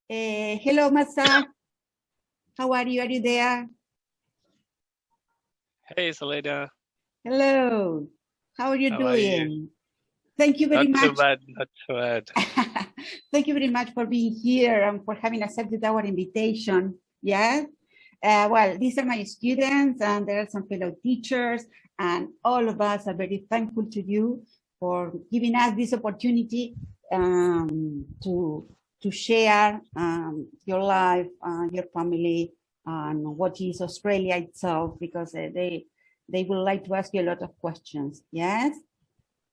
Hello, Mazhar. How are you? Are you there? Hey, Selena. Hello. How are you How are you? doing? Thank you very Not much. too bad, not too bad. Thank you very much for being here and for having accepted our invitation. Yeah. Well, these are my students, and there are some fellow teachers, and all of us are very thankful to you for giving us this opportunity to share your life, your family, and what is Australia itself, because they would like to ask you a lot of questions. Yes.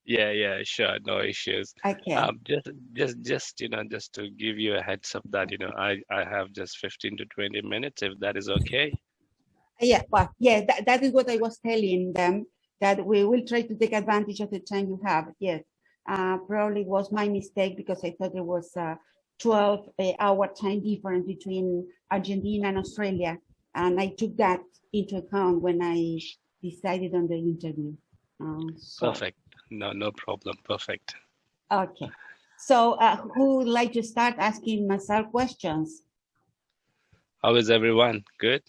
Yeah, sure, no issues. Okay. Just just to give you a heads up that I have just 15 to 20 minutes, if that is okay. Yeah, well, yeah, that is what I was telling them, that we will try to take advantage of the time you have. Yes, probably was my mistake because I thought there was a 12-hour time difference between Argentina and Australia, and I took that into account when I decided on the interview. Perfect. No problem. Perfect. Okay. So who would like to start asking Mazhar questions? How is everyone? Good?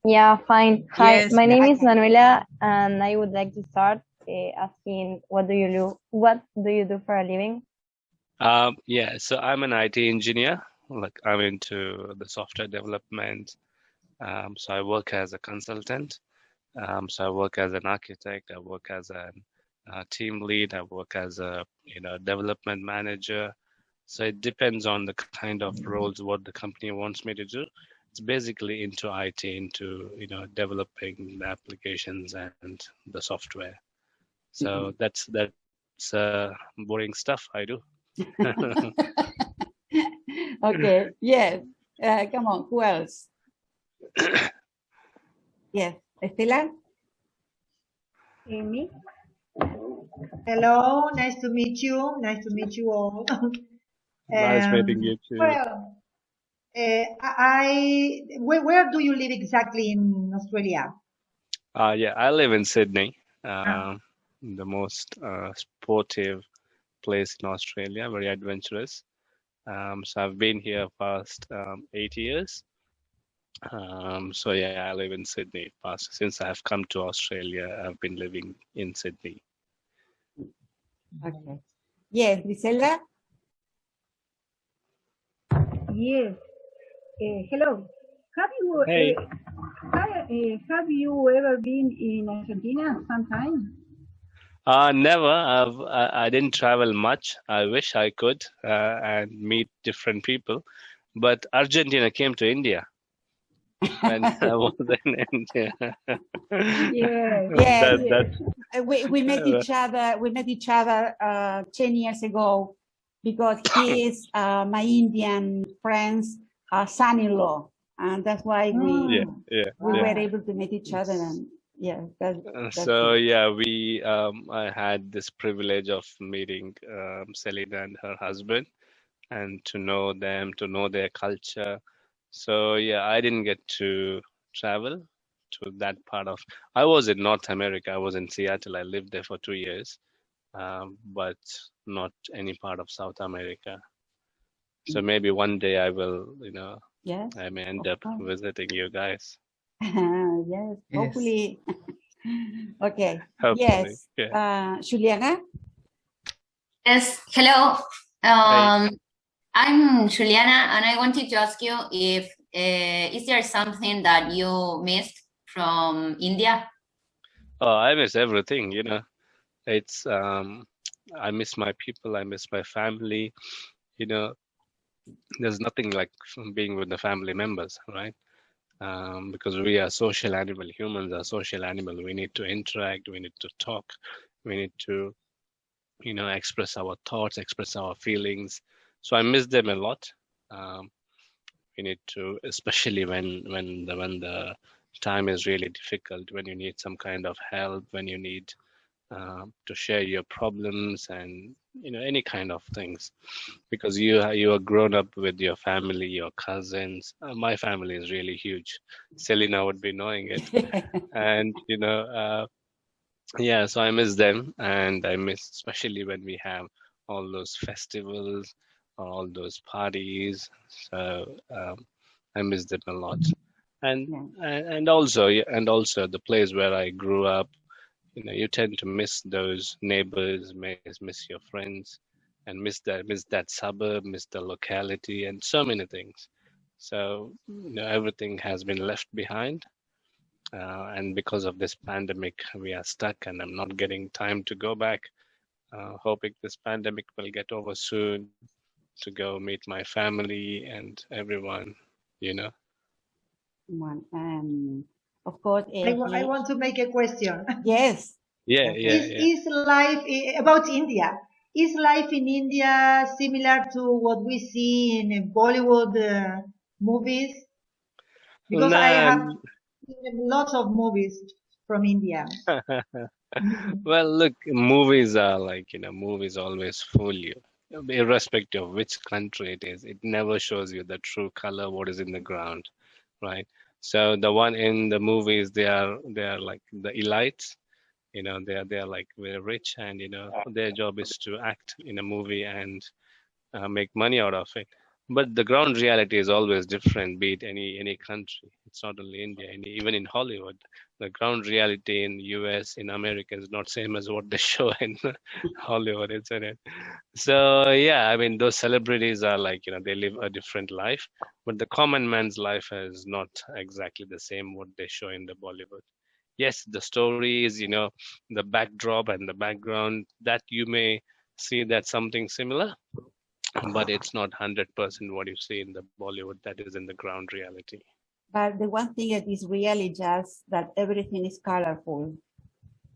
Yeah, fine. Hi, Yes, my name is okay. Manuela, and I would like to start asking, what do you do for a living? Yeah, so I'm an IT engineer. Like I'm into the software development. So I work as a consultant. So I work as an architect. I work as a team lead. I work as a development manager. So it depends on the kind of roles what the company wants me to do. It's basically into IT, into developing the applications and the software. So that's boring stuff I do. Okay. Yes. Come on. Who else? Yes. Estela? Me? Hello, nice to meet you. Nice to meet you all. Nice meeting you too. Well, where do you live exactly in Australia? Yeah, I live in Sydney, the most sportive place in Australia, very adventurous. So I've been here past 8 years. So yeah, I live in Sydney. Since I have come to Australia, I've been living in Sydney. Okay. Yes, Griselda? Yes. Hello. Hey. Have you ever been in Argentina sometime? Never. I didn't travel much. I wish I could and meet different people, but Argentina came to India when I was in India. Yes. We met each other. We met each other 10 years ago because he is my Indian friend's son-in-law, and that's why we were able to meet each other. And yeah, so yeah, I had this privilege of meeting Selena and her husband, and to know them, to know their culture. So yeah, I didn't get to travel to that part of. I was in North America. I was in Seattle. I lived there for 2 years, but not any part of South America. So maybe one day I will, I may end up visiting you guys. Yes, hopefully. Okay. Hopefully. Yes. Yeah. Juliana? Yes. Hello. I'm Juliana, and I wanted to ask you if is there something that you missed from India? Oh, I miss everything. It's I miss my people. I miss my family. There's nothing like being with the family members, right? Because we are social animal. Humans are social animal. We need to interact. We need to talk. We need to, express our thoughts, express our feelings. So I miss them a lot. We need to, especially when the time is really difficult, when you need some kind of help, when you need to share your problems and any kind of things, because you are grown up with your family, your cousins. My family is really huge. Selena would be knowing it. And yeah, so I miss them, and I miss especially when we have all those festivals, all those parties. So I miss them a lot. And also the place where I grew up, you tend to miss those neighbors, miss your friends, and miss that suburb, miss the locality, and so many things. So everything has been left behind, and because of this pandemic, we are stuck, and I'm not getting time to go back. Hoping this pandemic will get over soon to go meet my family and everyone. Of course. I want to make a question. Yes. Yeah. Is life about India? Is life in India similar to what we see in Bollywood movies? Because I have seen lots of movies from India. Well, look, movies are like, movies always fool you, irrespective of which country it is. It never shows you the true color, what is in the ground, right? So the one in the movies, they are like the elites, they're like very rich, and their job is to act in a movie and make money out of it. But the ground reality is always different, be it any country. It's not only India, even in Hollywood. The ground reality in US, in America is not same as what they show in Hollywood, isn't it? So yeah, I mean, those celebrities are like, they live a different life, but the common man's life is not exactly the same what they show in the Bollywood. Yes, the stories, the backdrop and the background, that you may see that something similar, but it's not 100% what you see in the Bollywood that is in the ground reality. But the one thing that is really just that everything is colorful.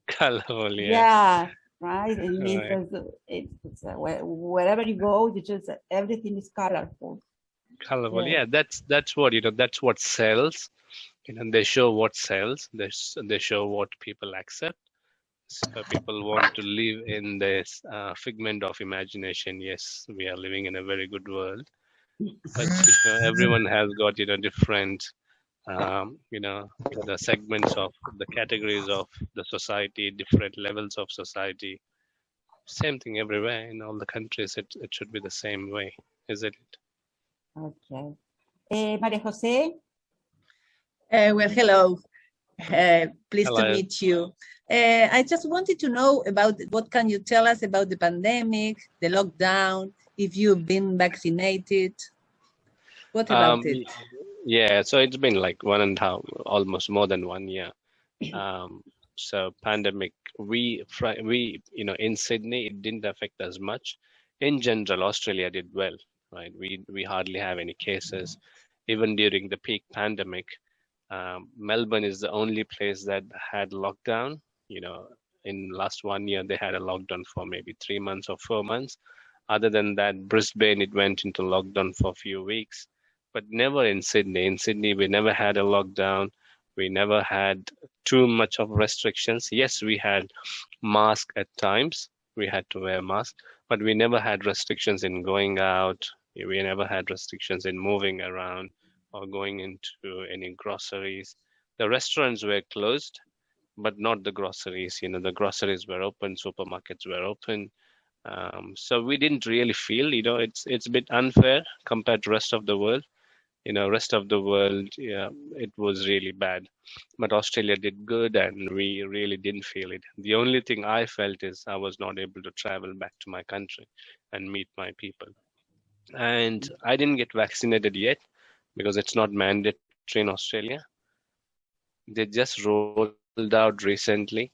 Colorful, yeah. Yeah, right. It means it's wherever you go, you just everything is colorful. Colorful, yeah. That's what that's what sells. They show what sells. They show what people accept. So people want to live in this figment of imagination. Yes, we are living in a very good world, but everyone has got different the segments of the categories of the society, different levels of society. Same thing everywhere in all the countries. It should be the same way, isn't it? Okay. Maria Jose. Well, hello. Pleased Hello. to meet you. I just wanted to know about what can you tell us about the pandemic, the lockdown, if you've been vaccinated. What about it? Yeah, so it's been like 1.5, almost more than 1 year. So pandemic, we in Sydney, it didn't affect us much. In general, Australia did well, right? We hardly have any cases. Even during the peak pandemic, Melbourne is the only place that had lockdown. In last 1 year, they had a lockdown for maybe 3 months or 4 months. Other than that, Brisbane, it went into lockdown for a few weeks, but never in Sydney. In Sydney, we never had a lockdown. We never had too much of restrictions. Yes, we had masks at times. We had to wear masks, but we never had restrictions in going out. We never had restrictions in moving around or going into any groceries. The restaurants were closed, but not the groceries. The groceries were open, supermarkets were open. So we didn't really feel, it's a bit unfair compared to rest of the world. Rest of the world, yeah, it was really bad. But Australia did good, and we really didn't feel it. The only thing I felt is I was not able to travel back to my country and meet my people. And I didn't get vaccinated yet because it's not mandatory in Australia. They just rolled out recently,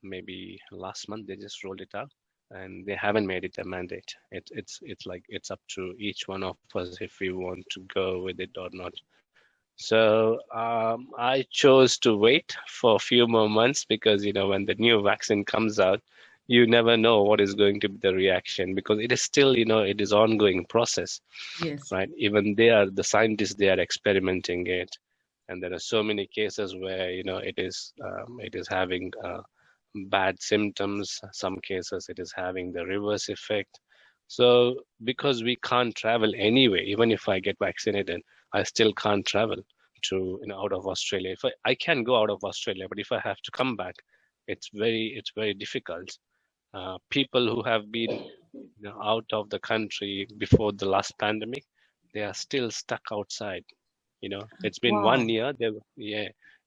maybe last month, they just rolled it out. And they haven't made it a mandate. It's like it's up to each one of us if we want to go with it or not. So I chose to wait for a few more months because when the new vaccine comes out, you never know what is going to be the reaction, because it is still it is ongoing process. Yes. Right. Even the scientists, they are experimenting it, and there are so many cases where it is having bad symptoms. Some cases it is having the reverse effect. So because we can't travel anyway, even if I get vaccinated, I still can't travel to out of Australia. I can go out of Australia, but if I have to come back, it's very difficult. people who have been out of the country before the last pandemic, they are still stuck outside. It's been Wow. 1 year.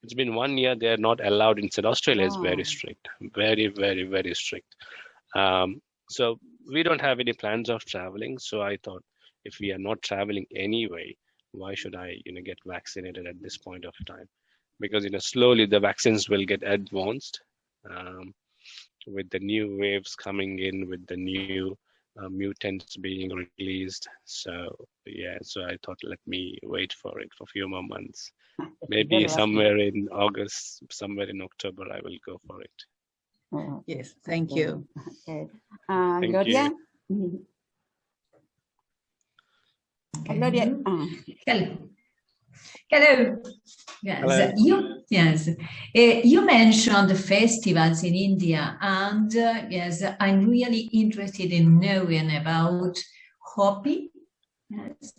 It's been 1 year. They are not allowed inside. Australia is very Wow. strict, very, very, very strict. So we don't have any plans of traveling. So I thought, if we are not traveling anyway, why should I, get vaccinated at this point of time? Because slowly the vaccines will get advanced. With the new waves coming in, with the new mutants being released. So I thought, let me wait for it for a few more months. Maybe Very somewhere in August, somewhere in October, I will go for it. Oh, Yes, thank okay. you. Okay. Thank Gloria? Gloria. Hello. Hello. Yes, Hello. you mentioned the festivals in India, and yes, I'm really interested in knowing about hobby. Yes,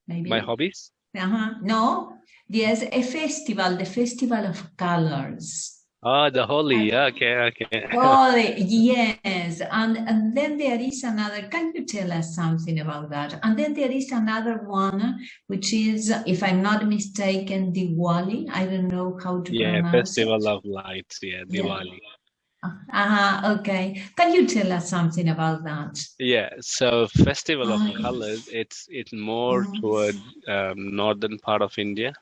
maybe. My hobbies? No, there's a festival, the Festival of Colors. Oh, the Holi. Okay. Holi, yes. And then there is another. Can you tell us something about that? And then there is another one, which is, if I'm not mistaken, Diwali. I don't know how to pronounce Festival it. of Lights. Diwali. Okay. Can you tell us something about that? So Festival of Colors, it's more toward northern part of India.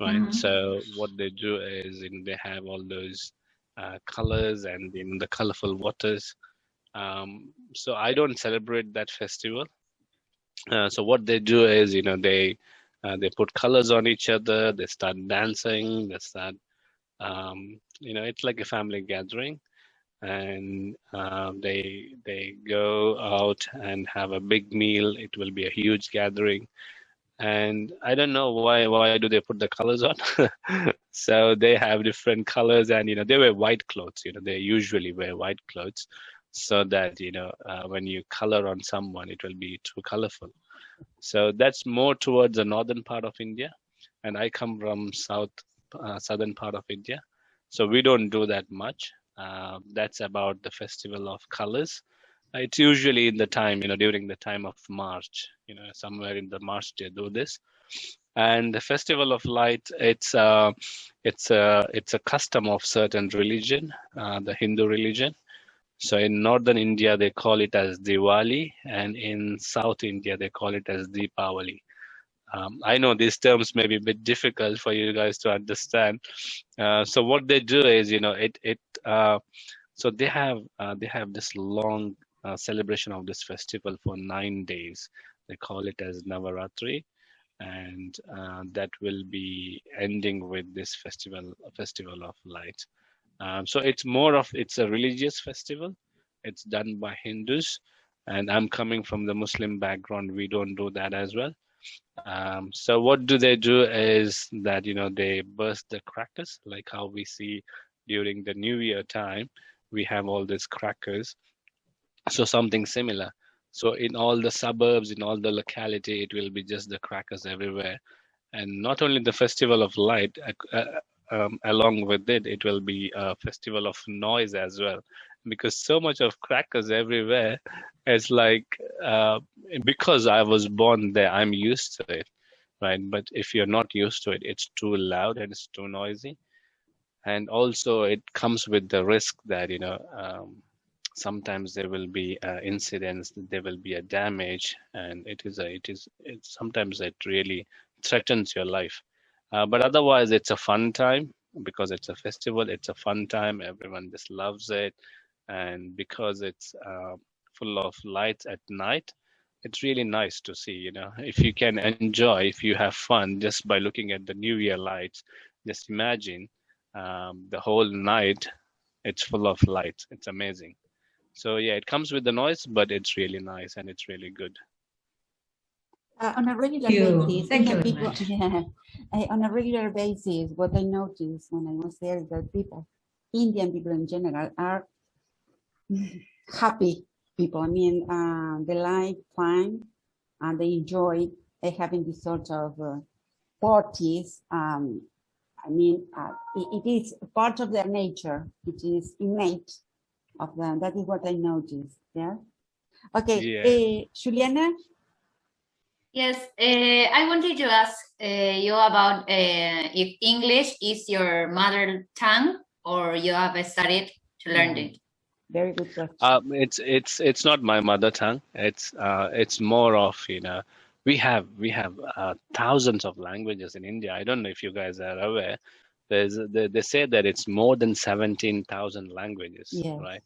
Right. So what they do is they have all those colors and the colorful waters. So I don't celebrate that festival. So what they do is they put colors on each other. They start dancing. They start it's like a family gathering, and they go out and have a big meal. It will be a huge gathering. And I don't know why do they put the colors on. So they have different colors, and they wear white clothes. They usually wear white clothes, so that when you color on someone, it will be too colorful. So that's more towards the northern part of India, and I come from southern part of India, so we don't do that much. That's about the Festival of Colors. It's usually in the time, during the time of March, somewhere in the March they do this. And the Festival of Light, it's a custom of certain religion, the Hindu religion. So in northern India, they call it as Diwali, and in South India, they call it as Deepavali. I know these terms may be a bit difficult for you guys to understand. So what they do is, so they have this long celebration of this festival for 9 days. They call it as Navaratri, and that will be ending with this festival of light. So it's a religious festival. It's done by Hindus, and I'm coming from the Muslim background. We don't do that as well. So what do they do is that they burst the crackers, like how we see during the New Year time. We have all these crackers. So something similar. So in all the suburbs, in all the locality, it will be just the crackers everywhere. And not only the Festival of Light, along with it, it will be a festival of noise as well. Because so much of crackers everywhere, it's like, because I was born there, I'm used to it, right? But if you're not used to it, it's too loud and it's too noisy. And also it comes with the risk that, sometimes there will be incidents, there will be a damage, and sometimes it really threatens your life. But otherwise, it's a fun time because it's a festival. It's a fun time. Everyone just loves it, and because it's full of lights at night, it's really nice to see. If you can enjoy, if you have fun just by looking at the New Year lights, just imagine the whole night. It's full of lights. It's amazing. So it comes with the noise, but it's really nice and it's really good. On a regular basis, on a regular basis, what I noticed when I was there is that Indian people in general, are happy people. I mean, they like fun and they enjoy having this sort of parties. I mean, it is part of their nature. It is innate of them. That is what I noticed. Yeah. Okay. Yeah. Juliana. Yes, I wanted to ask you about if English is your mother tongue or you have studied to learn it. Very good question. It's not my mother tongue. It's more of, we have thousands of languages in India. I don't know if you guys are aware. They say that it's more than 17,000 languages, Yes. right?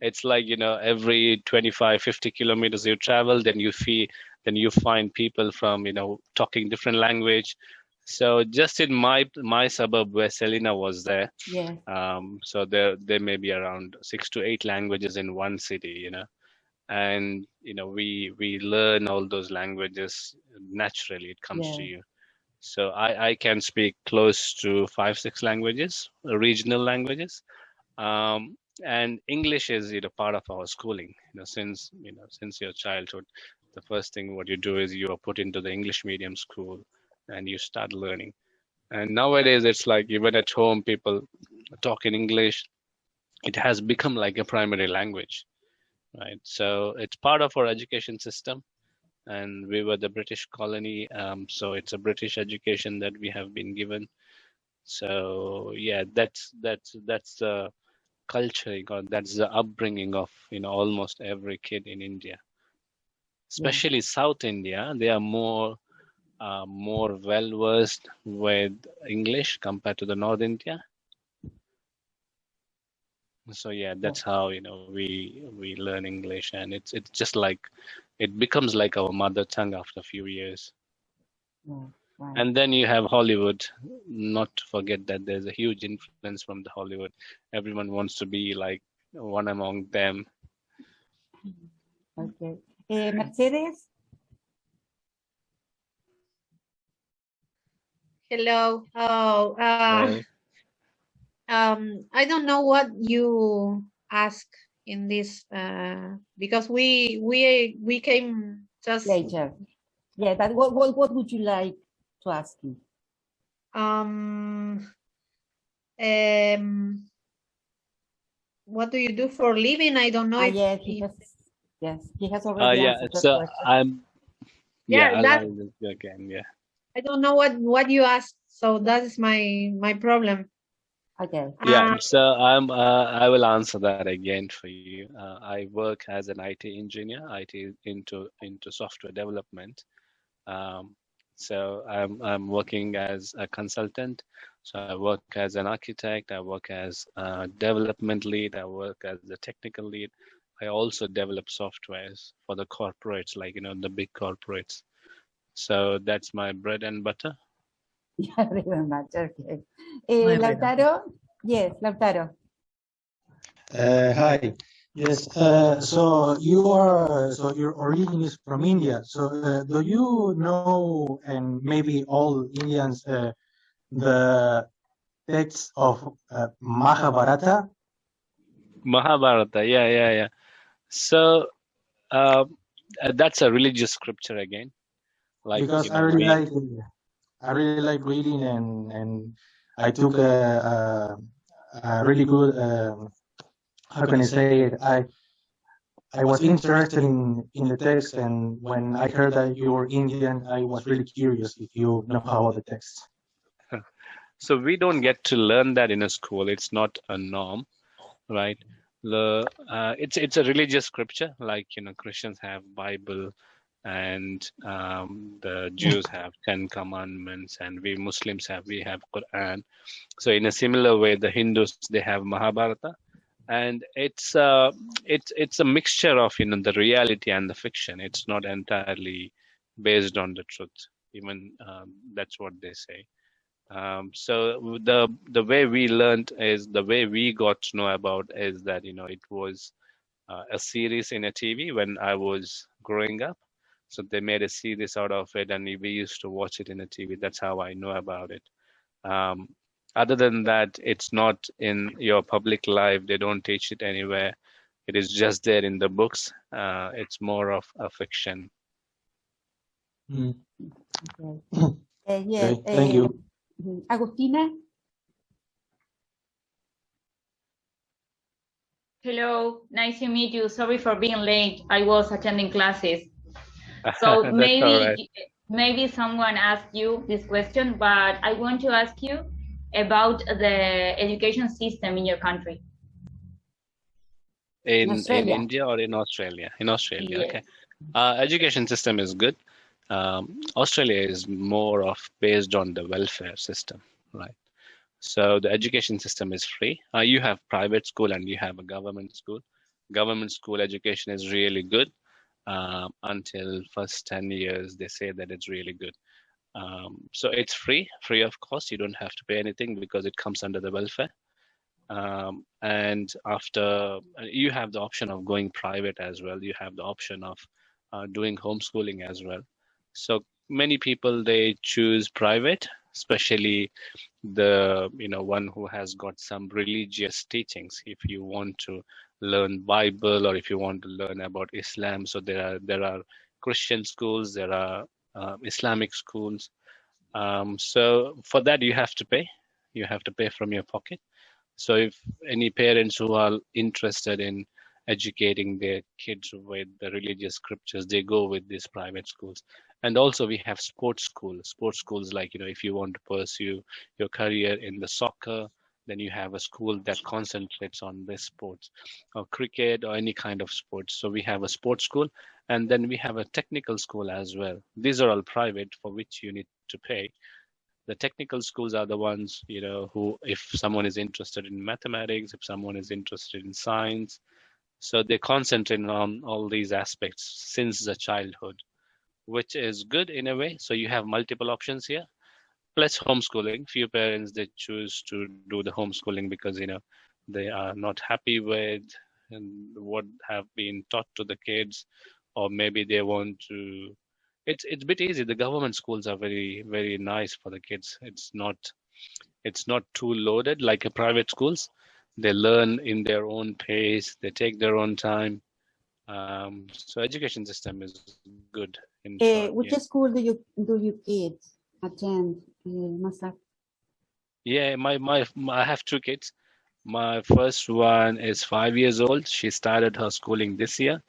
It's like, every 25, 50 kilometers you travel, then you find people from, talking different language. So just in my suburb where Selena was there, Yeah. so there may be around 6 to 8 languages in one city, and we learn all those languages naturally. It comes to you. So I can speak close to 5, 6 languages, regional languages. And English is part of our schooling. Since your childhood, the first thing what you do is you are put into the English medium school, and you start learning. And nowadays it's like even at home people talk in English. It has become like a primary language, right? So it's part of our education system, and we were the British colony, so it's a British education that we have been given. So yeah, that's the culture, that's the upbringing of almost every kid in India, especially South India. They are more well versed with English compared to the North India. So yeah, that's how we learn English, and it's just like it becomes like our mother tongue after a few years. Right. And then you have Hollywood. Not to forget that there's a huge influence from the Hollywood. Everyone wants to be like one among them. Okay. Mercedes. Hello. Oh, I don't know what you ask in this because we came just later. Yeah, but what would you like to ask me? What do you do for a living? I don't know if yes, he has already answered that so question. I'll just go again. Yeah. I don't know what you asked, so that is my problem. Okay. Yeah, so I will answer that again for you. I work as an IT engineer, IT into software development. So I'm working as a consultant. So I work as an architect. I work as a development lead. I work as a technical lead. I also develop softwares for the corporates, like the big corporates. So that's my bread and butter. Yeah, very much. Okay. Lautaro? Yes, Lautaro. Hi. Yes. So your origin is from India. So do you know, and maybe all Indians, the text of Mahabharata? Mahabharata, yeah. So that's a religious scripture again. Like, because I really like reading, and I took a really good. How can I say it? I was interested in the text, and when I heard that you were Indian, I was really curious if you know about the text. So we don't get to learn that in a school. It's not a norm, right? It's a religious scripture, like Christians have Bible, and the Jews have 10 Commandments, and we Muslims have Quran. So in a similar way, the Hindus, they have Mahabharata, and it's a mixture of the reality and the fiction. It's not entirely based on the truth. Even that's what they say. So the way we learned is, the way we got to know about is that it was a series in a TV when I was growing up. So they made a series out of it, and we used to watch it in a TV. That's how I know about it. Other than that, it's not in your public life. They don't teach it anywhere. It is just there in the books. It's more of a fiction. Okay. Okay, thank you. Agustina? Hello, nice to meet you. Sorry for being late. I was attending classes. So maybe someone asked you this question, but I want to ask you about the education system in your country. In India or in Australia? In Australia, Yes. okay. Education system is good. Australia is more of based on the welfare system, right? So the education system is free. You have private school and you have a government school. Government school education is really good. Until first 10 years, they say that it's really good. So it's free of cost. You don't have to pay anything because it comes under the welfare. And after, you have the option of going private as well. You have the option of doing homeschooling as well. So many people, they choose private, especially the one who has got some religious teachings. If you want to learn Bible or if you want to learn about Islam, so there are Christian schools, there are Islamic schools. So for that you have to pay. You have to pay from your pocket. So if any parents who are interested in educating their kids with the religious scriptures, they go with these private schools. And also we have sports schools like, if you want to pursue your career in the soccer, then you have a school that concentrates on this sports or cricket or any kind of sports. So we have a sports school, and then we have a technical school as well. These are all private, for which you need to pay. The technical schools are the ones, who, if someone is interested in mathematics, if someone is interested in science, so they concentrate on all these aspects since the childhood, which is good in a way. So you have multiple options here. Plus homeschooling. Few parents, they choose to do the homeschooling because, they are not happy with what have been taught to the kids, or maybe they want to. It's a bit easy. The government schools are very, very nice for the kids. It's not too loaded like a private schools. They learn in their own pace. They take their own time. So education system is good. In short, which school do your kids attend, Mazhar? Yeah, I have two kids. My first one is 5 years old. She started her schooling this year.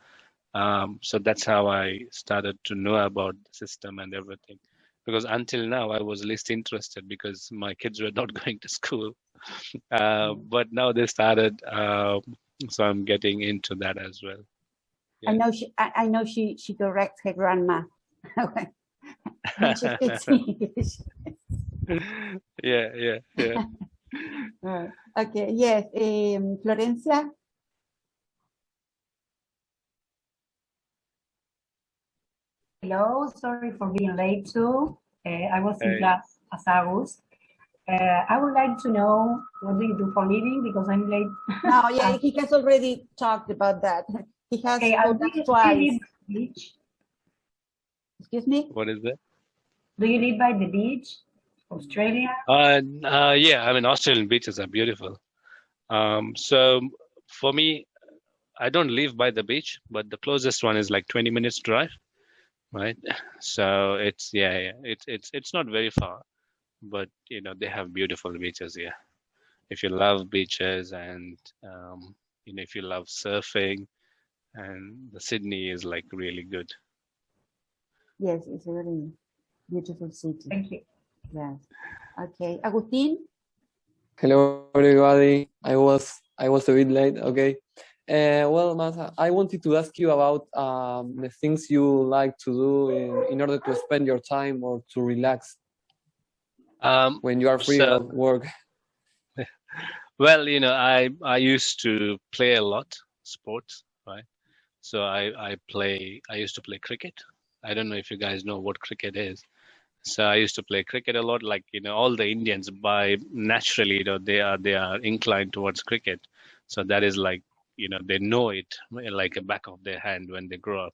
So that's how I started to know about the system and everything. Because until now, I was least interested because my kids were not going to school. But now they started, so I'm getting into that as well. Yeah. I know she corrects her grandma when she speaks English. Yeah. Right. Okay. Yes. Florencia. Hello, sorry for being late too. I was in class as Agus. I would like to know, what do you do for living? Because I'm late. No, yeah, he has already talked about that. He has told us twice. Beach? Excuse me? What is that? Do you live by the beach? Australia? Yeah, I mean, Australian beaches are beautiful. So for me, I don't live by the beach, but the closest one is like 20 minutes drive, right? So it's it's not very far, but they have beautiful beaches here. If you love beaches and if you love surfing, and the Sydney is like really good. Yes, it's a very beautiful city. Thank you. Yes. Okay, Agustin. Hello, everybody. I was a bit late. Okay. Well, Mazhar, I wanted to ask you about the things you like to do in order to spend your time or to relax when you are free at work. Well, I used to play a lot sports, right? So I used to play cricket. I don't know if you guys know what cricket is. So I used to play cricket a lot. Like all the Indians, by naturally, they are inclined towards cricket. So that is like they know it like a back of their hand when they grow up.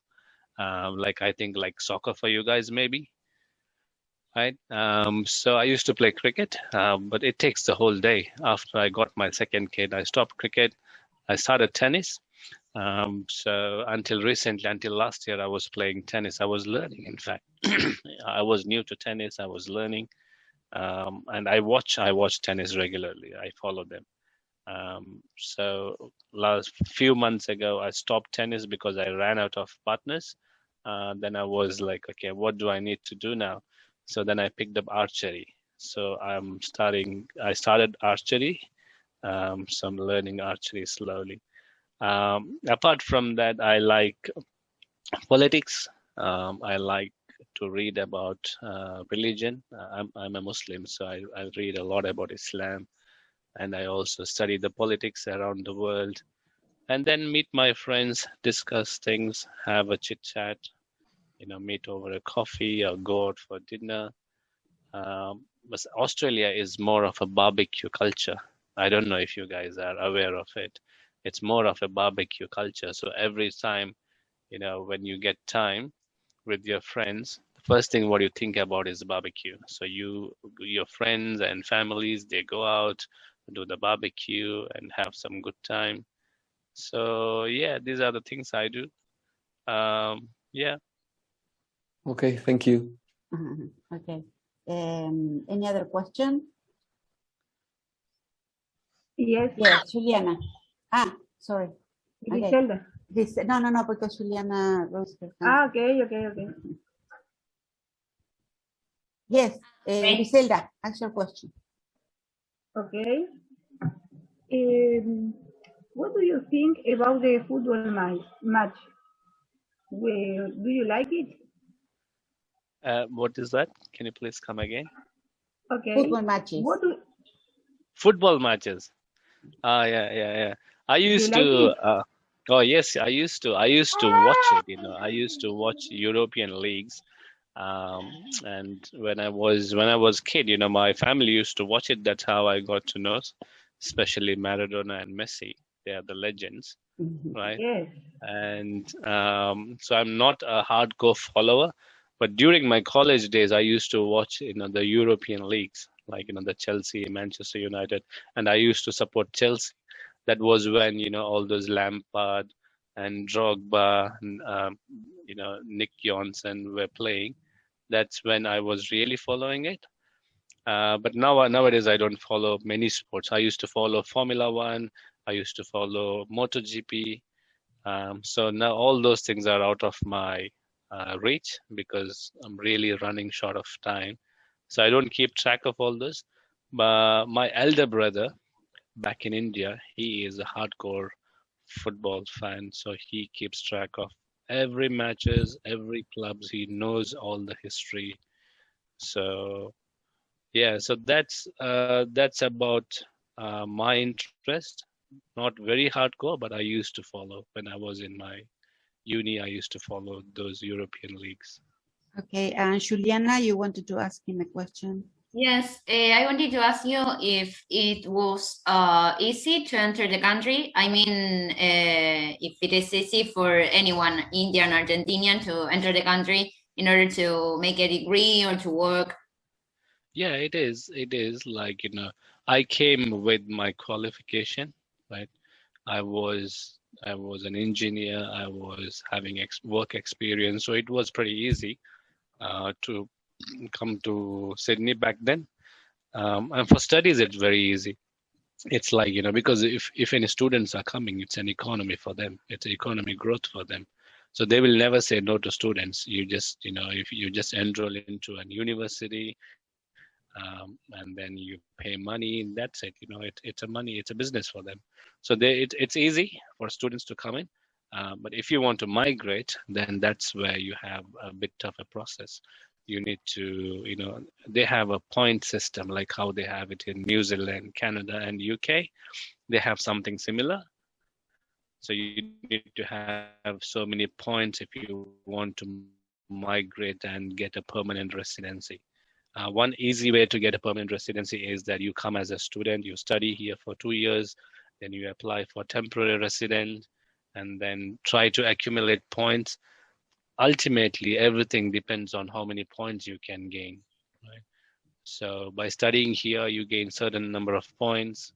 Like I think like soccer for you guys maybe, right? So I used to play cricket, but it takes the whole day. After I got my second kid, I stopped cricket. I started tennis. So until recently, until last year, I was playing tennis. I was learning, in fact. I was new to tennis. I was learning, and I watch tennis regularly. I follow them. So last few months ago, I stopped tennis because I ran out of partners. Then I was like, okay, what do I need to do now? So then I picked up archery. So I started archery. So I'm learning archery slowly. Apart from that, I like politics. I like to read about religion. I'm a Muslim, so I read a lot about Islam, and I also study the politics around the world, and then meet my friends, discuss things, have a chit chat, meet over a coffee or go out for dinner. But Australia is more of a barbecue culture. I don't know if you guys are aware of it. It's more of a barbecue culture. So every time, when you get time with your friends, the first thing what you think about is barbecue. So your friends and families, they go out, do the barbecue and have some good time. So yeah, these are the things I do. Yeah. Okay, thank you. Okay. Any other question? Yes. Yes, Juliana. Sorry. Griselda. Okay. No, because Juliana rose her hand. Okay. Yes, Griselda, ask your question. Okay. What do you think about the football match? Do you like it? What is that? Can you please come again? Okay. Football matches. Football matches. Yeah. I used to. Oh yes, I used to watch it. I used to watch European leagues. And when I was kid, my family used to watch it. That's how I got to know, especially Maradona and Messi. They are the legends, right? Yes. And so I'm not a hardcore follower, but during my college days, I used to watch, the European leagues, like the Chelsea, Manchester United, and I used to support Chelsea. That was when all those Lampard and Drogba and Nick Johnson were playing. That's when I was really following it. But nowadays I don't follow many sports. I used to follow Formula One. I used to follow MotoGP. So now all those things are out of my reach because I'm really running short of time. So I don't keep track of all this. But my elder brother back in India, he is a hardcore football fan. So he keeps track of every matches, every clubs. He knows all the history. So yeah, so that's about my interest. Not very hardcore, but I used to follow when I was in my uni. I used to follow those European leagues. Okay, and Juliana, you wanted to ask him a question. Yes, I wanted to ask you if it was easy to enter the country. I mean, if it is easy for anyone, Indian, Argentinian, to enter the country in order to make a degree or to work. Yeah, it is. It is like, I came with my qualification, right? I was an engineer. I was having work experience, so it was pretty easy to come to Sydney back then. And for studies, it's very easy. It's like, because if any students are coming, it's an economy for them. It's economic growth for them. So they will never say no to students. You just, if you just enroll into an university, and then you pay money, that's it. It's a business for them. So it's easy for students to come in. But if you want to migrate, then that's where you have a bit of a process. You need to, they have a point system like how they have it in New Zealand, Canada, and UK. They have something similar. So you need to have so many points if you want to migrate and get a permanent residency. One easy way to get a permanent residency is that you come as a student, you study here for 2 years, then you apply for temporary resident, and then try to accumulate points. Ultimately, everything depends on how many points you can gain. Right? So by studying here, you gain certain number of points.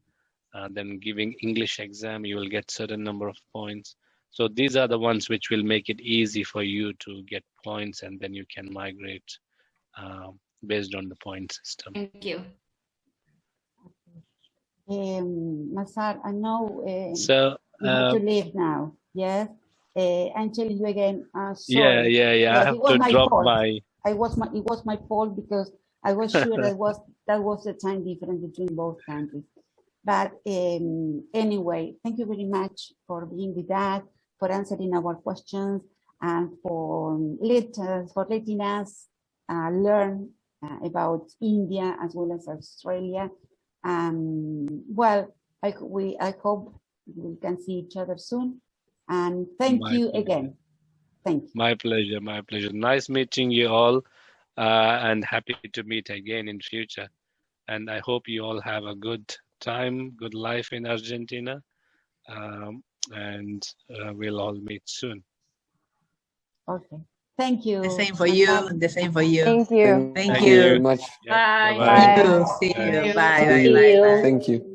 Then giving English exam, you will get certain number of points. So these are the ones which will make it easy for you to get points, and then you can migrate based on the point system. Thank you. Mazhar, I know So you have to leave now. Yes. I'm telling you again, yeah, sorry. I Yes, have it was to my drop fault. my. It was my fault because I was sure that was the time difference between both countries. But anyway, thank you very much for being with us, for answering our questions, and for letting us learn about India as well as Australia. Well, I hope we can see each other soon. And thank you again. Thank you. My pleasure. My pleasure. Nice meeting you all, and happy to meet again in future. And I hope you all have a good time, good life in Argentina, and we'll all meet soon. Okay. Thank you. The same for you. The same for you. Thank you. Thank you very much. Yep. Bye. Bye-bye. See you. Bye. See you. Bye. Thank you.